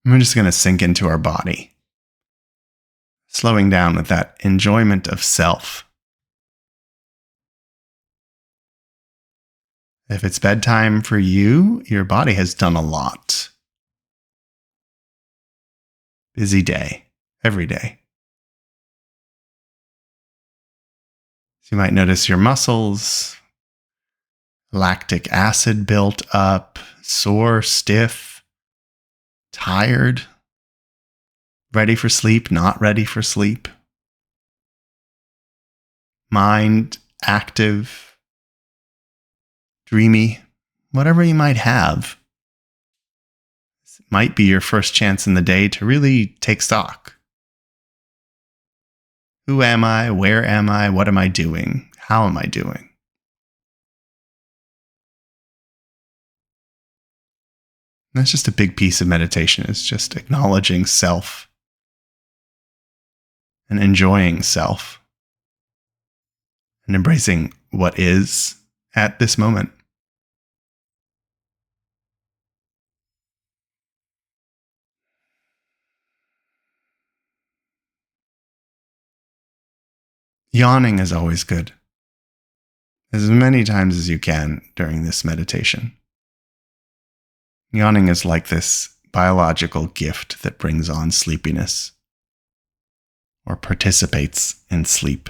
And we're just going to sink into our body, slowing down with that enjoyment of self. If it's bedtime for you, your body has done a lot. Busy day, every day. So you might notice your muscles, lactic acid built up, sore, stiff, tired, ready for sleep, not ready for sleep. Mind active, dreamy, whatever you might have. This might be your first chance in the day to really take stock. Who am I? Where am I? What am I doing? How am I doing? That's just a big piece of meditation. It's just acknowledging self and enjoying self and embracing what is at this moment. Yawning is always good. As many times as you can during this meditation. Yawning is like this biological gift that brings on sleepiness or participates in sleep.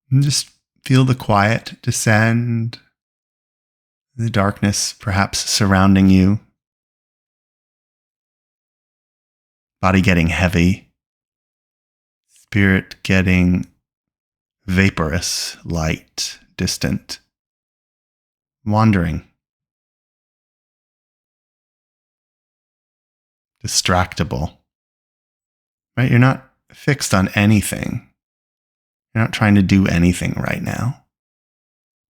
And just feel the quiet descend, the darkness perhaps surrounding you, body getting heavy, spirit getting vaporous, light, distant, wandering, distractible. Right? You're not fixed on anything. You're not trying to do anything right now.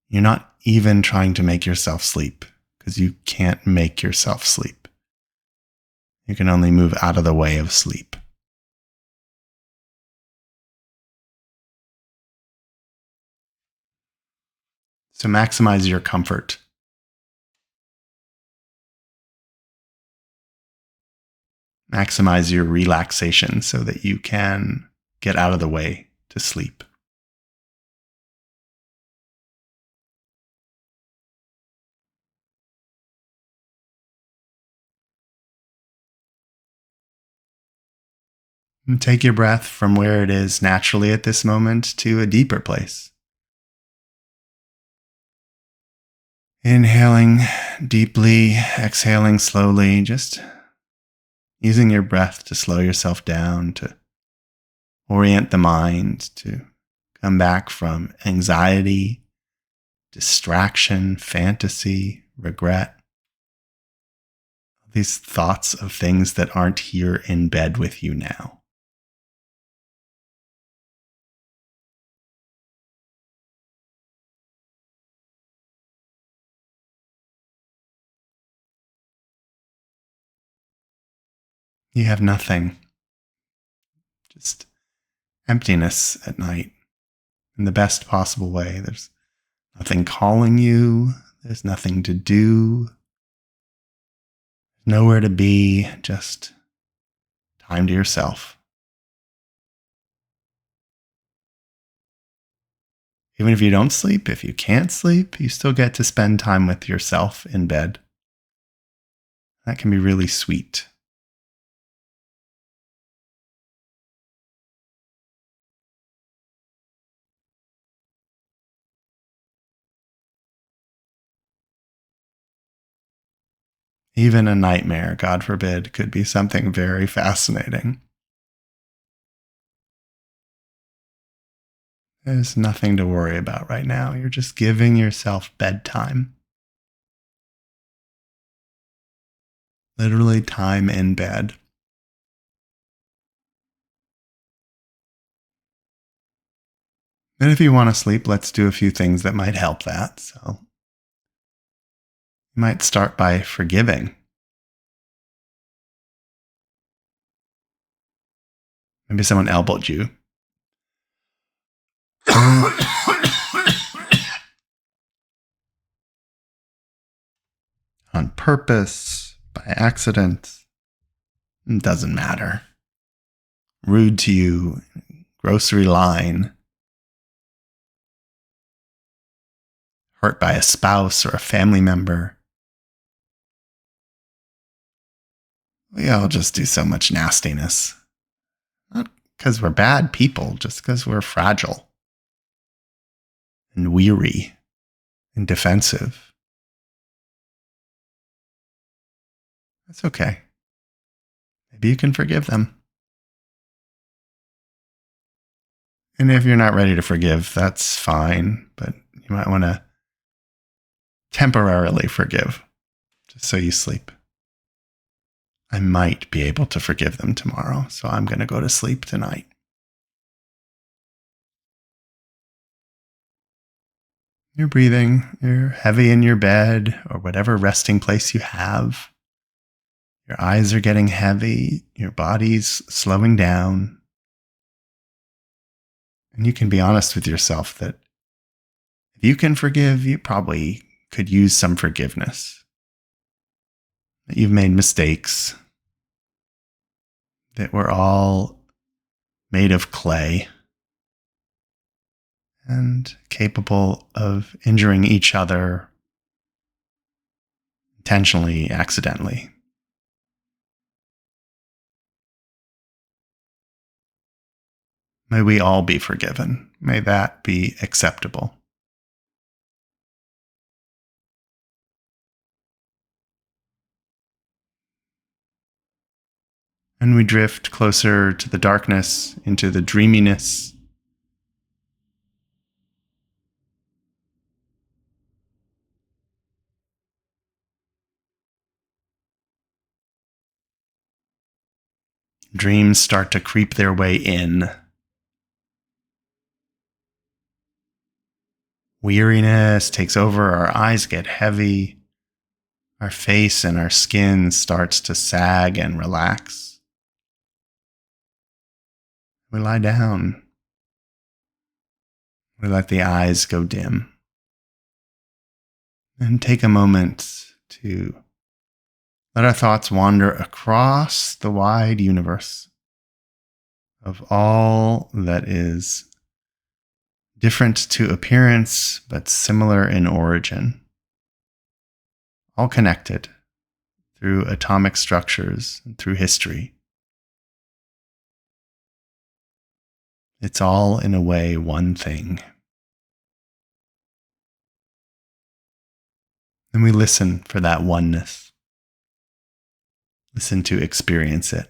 You're not even trying to make yourself sleep because you can't make yourself sleep. You can only move out of the way of sleep. So maximize your comfort. Maximize your relaxation so that you can get out of the way to sleep. And take your breath from where it is naturally at this moment to a deeper place. Inhaling deeply, exhaling slowly, just using your breath to slow yourself down, to orient the mind, to come back from anxiety, distraction, fantasy, regret. These thoughts of things that aren't here in bed with you now. You have nothing, just emptiness at night in the best possible way. There's nothing calling you, there's nothing to do, nowhere to be, just time to yourself. Even if you don't sleep, if you can't sleep, you still get to spend time with yourself in bed. That can be really sweet. Even a nightmare, God forbid, could be something very fascinating. There's nothing to worry about right now. You're just giving yourself bedtime. Literally time in bed. And if you want to sleep, let's do a few things that might help that. So you might start by forgiving. Maybe someone elbowed you. On purpose, by accident, it doesn't matter. Rude to you, grocery line, hurt by a spouse or a family member. We all just do so much nastiness. Not because we're bad people, just because we're fragile and weary and defensive. That's okay. Maybe you can forgive them. And if you're not ready to forgive, that's fine. But you might want to temporarily forgive just so you sleep. I might be able to forgive them tomorrow, so I'm going to go to sleep tonight. You're breathing. You're heavy in your bed or whatever resting place you have. Your eyes are getting heavy. Your body's slowing down. And you can be honest with yourself that if you can forgive, you probably could use some forgiveness. That you've made mistakes. That we're all made of clay and capable of injuring each other intentionally, accidentally. May we all be forgiven. May that be acceptable. And we drift closer to the darkness, into the dreaminess. Dreams start to creep their way in. Weariness takes over, our eyes get heavy, our face and our skin starts to sag and relax. We lie down. We let the eyes go dim. And take a moment to let our thoughts wander across the wide universe of all that is different to appearance, but similar in origin. All connected through atomic structures and through history. It's all, in a way, one thing. And we listen for that oneness. Listen to experience it.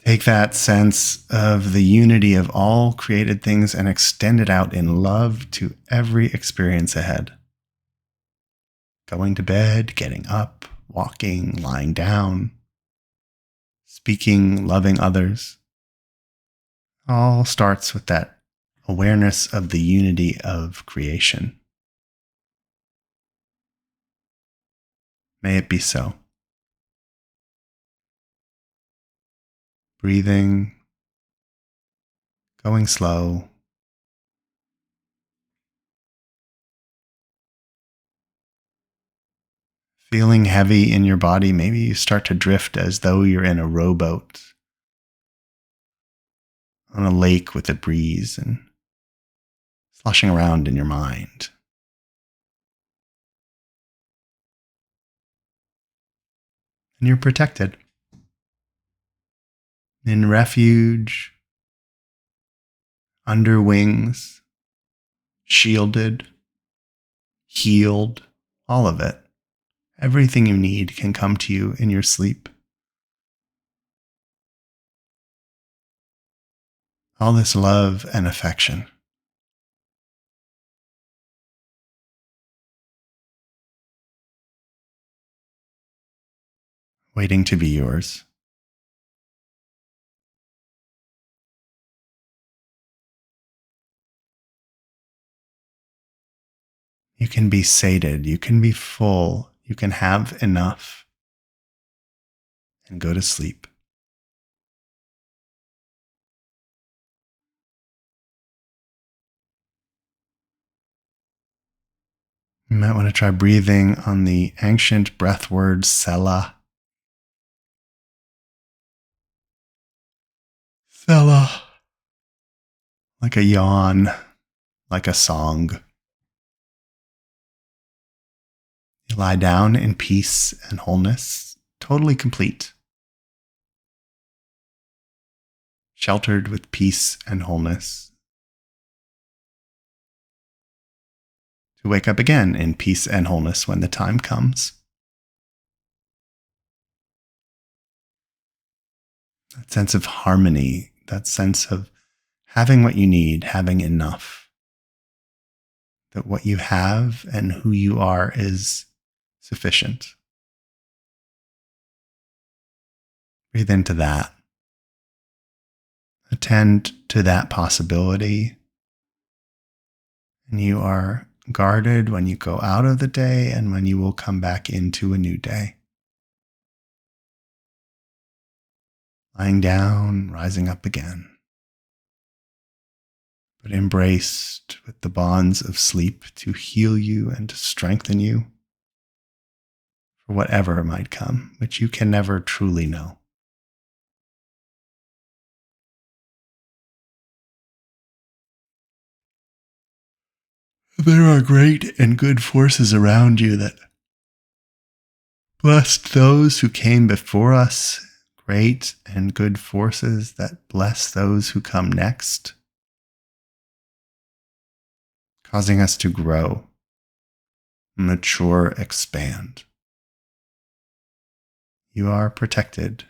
Take that sense of the unity of all created things and extend it out in love to every experience ahead. Going to bed, getting up, walking, lying down, speaking, loving others. All starts with that awareness of the unity of creation. May it be so. Breathing, going slow. Feeling heavy in your body, maybe you start to drift as though you're in a rowboat on a lake with a breeze and sloshing around in your mind. And you're protected. In refuge, under wings, shielded, healed, all of it. Everything you need can come to you in your sleep. All this love and affection. Waiting to be yours. You can be sated, you can be full, you can have enough and go to sleep. You might want to try breathing on the ancient breath word Sela. Sela. Like a yawn, like a song. You lie down in peace and wholeness, totally complete, sheltered with peace and wholeness, to wake up again in peace and wholeness when the time comes. That sense of harmony, that sense of having what you need, having enough, that what you have and who you are is sufficient. Breathe into that. Attend to that possibility. And you are guarded when you go out of the day and when you will come back into a new day. Lying down, rising up again, but embraced with the bonds of sleep to heal you and to strengthen you for whatever might come, which you can never truly know. There are great and good forces around you that blessed those who came before us, great and good forces that bless those who come next, causing us to grow, mature, expand. You are protected,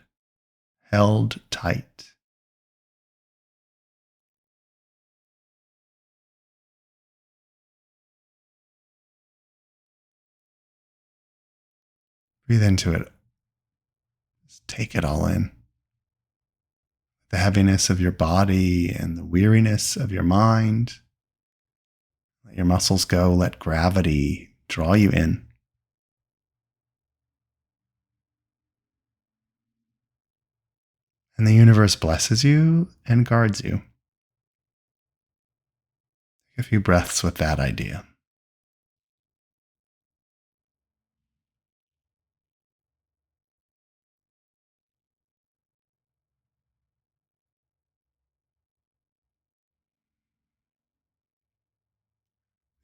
held tight. Breathe into it. Just take it all in. The heaviness of your body and the weariness of your mind. Let your muscles go. Let gravity draw you in. And the universe blesses you and guards you. Take a few breaths with that idea.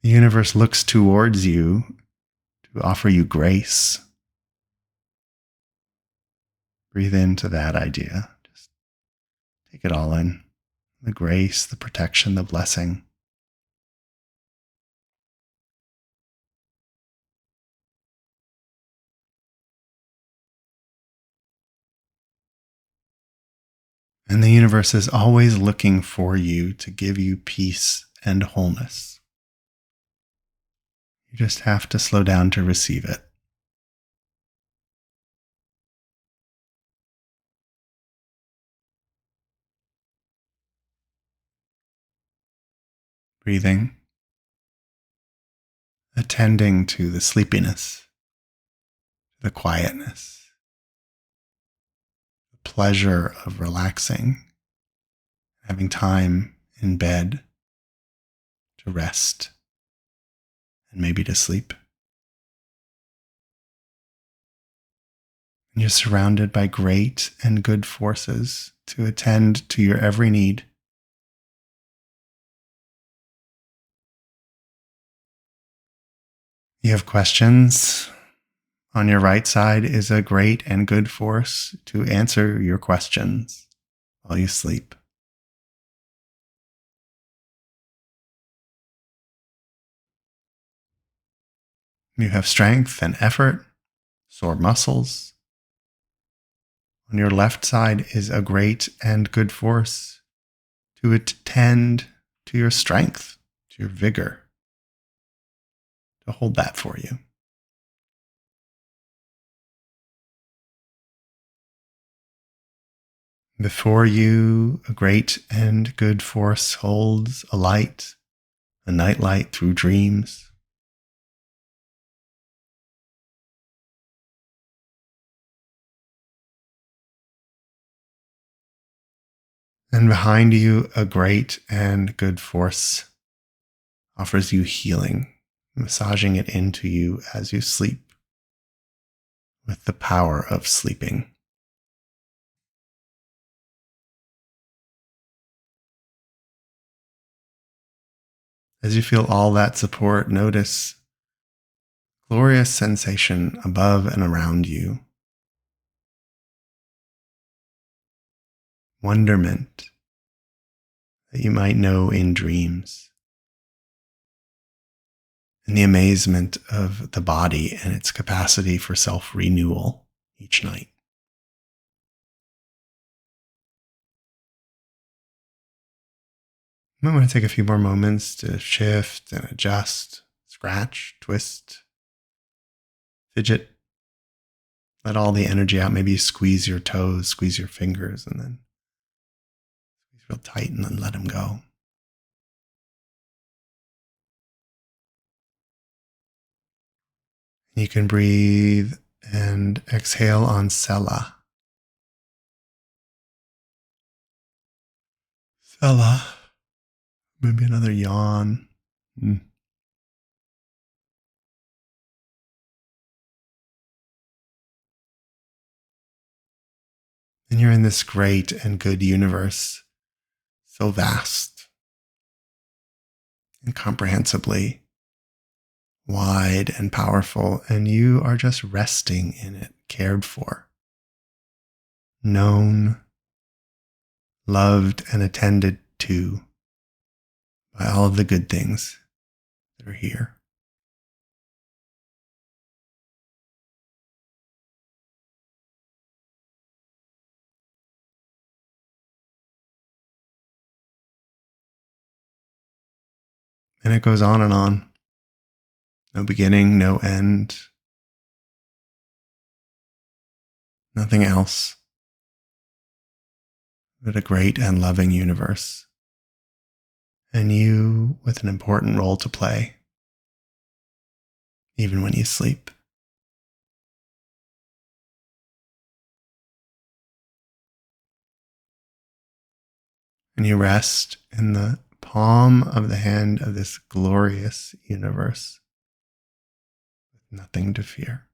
The universe looks towards you to offer you grace. Breathe into that idea. Just take it all in. The grace, the protection, the blessing. And the universe is always looking for you to give you peace and wholeness. You just have to slow down to receive it. Breathing, attending to the sleepiness, the quietness, the pleasure of relaxing, having time in bed to rest and maybe to sleep. And you're surrounded by great and good forces to attend to your every need. You have questions. On your right side is a great and good force to answer your questions while you sleep. You have strength and effort, sore muscles. On your left side is a great and good force to attend to your strength, to your vigor, to hold that for you. Before you, a great and good force holds a light, a nightlight through dreams. And behind you, a great and good force offers you healing, massaging it into you as you sleep with the power of sleeping. As you feel all that support, notice glorious sensation above and around you, wonderment that you might know in dreams, and the amazement of the body and its capacity for self-renewal each night. You might want to take a few more moments to shift and adjust, scratch, twist, fidget, let all the energy out. Maybe you squeeze your toes, squeeze your fingers, and then squeeze real tight and then let them go. You can breathe and exhale on Sela. Sela. Maybe another yawn. Mm. And you're in this great and good universe, so vast, incomprehensibly wide and powerful, and you are just resting in it, cared for, known, loved, and attended to by all of the good things that are here. And it goes on and on. No beginning, no end, nothing else but a great and loving universe. And you with an important role to play, even when you sleep. And you rest in the palm of the hand of this glorious universe with nothing to fear.